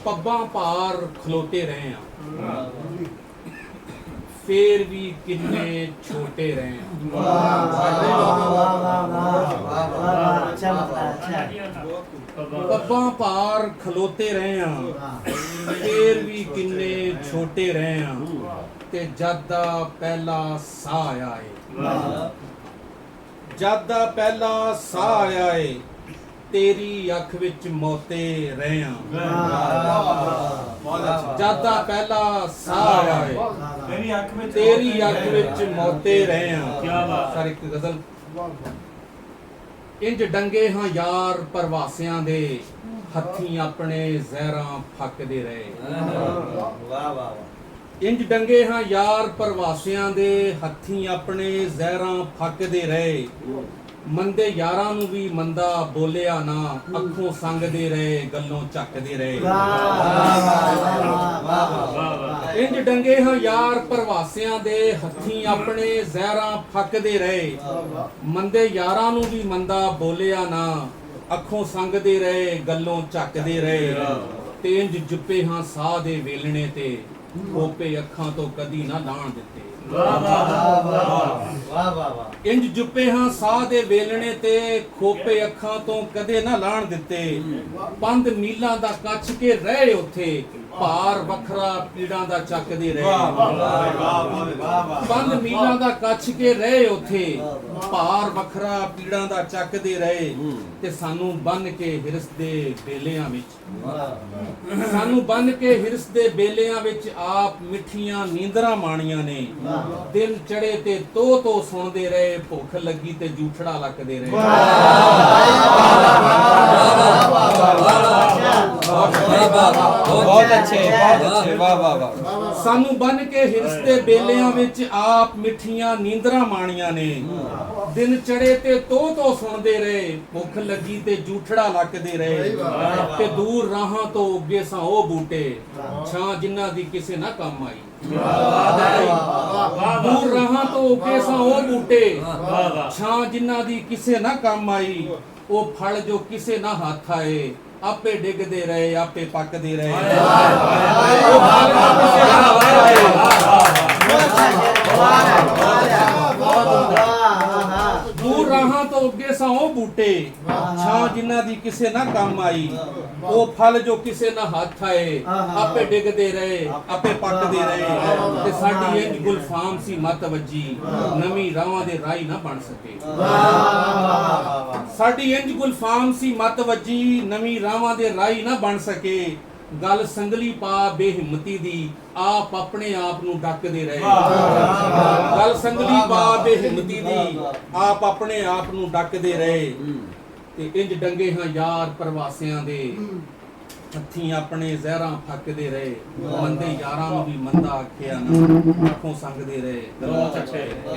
ਪੱਬਾਂ ਭਾਰ ਖਲੋਤੇ ਰਹੇ ਆ ਫੇਰ ਵੀ ਕਿੰਨੇ ਛੋਟੇ ਰਹੇ ਆ ਪੱਬਾਂ ਭਾਰ ਖਲੋਤੇ ਰਹੇ ਆ ਫੇਰ ਵੀ ਕਿੰਨੇ ਛੋਟੇ ਰਹੇ ਆ ਤੇ ਜਦ ਦਾ ਪਹਿਲਾ ਸਾਹ ਆਇਆ ਏ ਜਦ ਦਾ ਪਹਿਲਾ ਸਾਹ ਆਇਆ ਏ तेरी अख विच मोते रहे जद दा पहला साह आया है तेरी अख विच मोते रहे सर एक गजल इंज डंगे हाँ यार प्रवासियां दे हथी अपने जहरां फकदे रहे इंज डंगे हाँ यार प्रवासियां दे हथी अपने जहरां फकदे रहे मंदे यारां नूं भी मंदा बोलिया ना अखों संगदे रहे गल्लों झकदे रहे इंज डंगे हाँ यार प्रवासियां दे हथी अपने जहरां फकदे रहे मंदे यारां नूं भी मंदा बोलिया ना अखों संगदे रहे गल्लों झकदे रहे ते इंज जुप्पे हाँ साह दे वेलणे ते खोपे अखां तो कदी ना लाण दिते इंज जुप्पे हाँ साह दे वेलणे ते खोपे अखां तो कदे ना लाण दिते पंद मीलां दा कछ के रहे उथे भार वखरा पीड़ां दा चकदे रहे पंद मीलां दा कछ के रहे उथे भार वखरा पीड़ां दा चकदे रहे ते सानू बन के हिरस दे बेलियां विच सानू बन के हिरस दे बेलियां विच आप मिठियां नींदरां माणियां ने दिन चढ़े ते तो सुनदे रहे भुख लगी ते जूठड़ा लकदे रहे बहुत अच्छे वाह वाह वाह सानू बन के हिरस दे बेलियां विच आप मिठियां नींदरां माणियां ने दिन चढ़े ते तो सुनदे रहे भुख लगी ते जूठड़ा लकदे रहे ते दूर राहां तो उगे सां ओ बूटे छां जिन्हां दी किसे ना काम आई दूर राहां तो उगे सां ओ बूटे छां जिन्हां दी किसे ना काम आई ओ फल जो किसे ना हाथ आए आपे डिगदे रहे आपे पकदे रहे दूर राहां तो उगे सां ओ बूटे छां जिन्हां दी किसे ना काम आई ओ फल जो किसे ना हाथ आए आपे डिगदे रहे आपे पकदे रहे ते साडी इंज गुलफाम सी मत वजी नवी रावां दे राही ना बन सके साडी इंज गुलफाम सी मत वजी नवी रावां दे राही ना बन सके गल संगली पा बेहिम्मती दी आप अपने आप नूं डकदे रहे गल संगली पा बेहिम्मती दी आप अपने आप नूं डकदे रहे ते इंज डंगे हां यार प्रवासियां दे हथी अपने जहरां फकदे रहे मंदे यारां नूं भी मंदा आखिया ना अखों संगदे रहे गल्लों झकदे रहे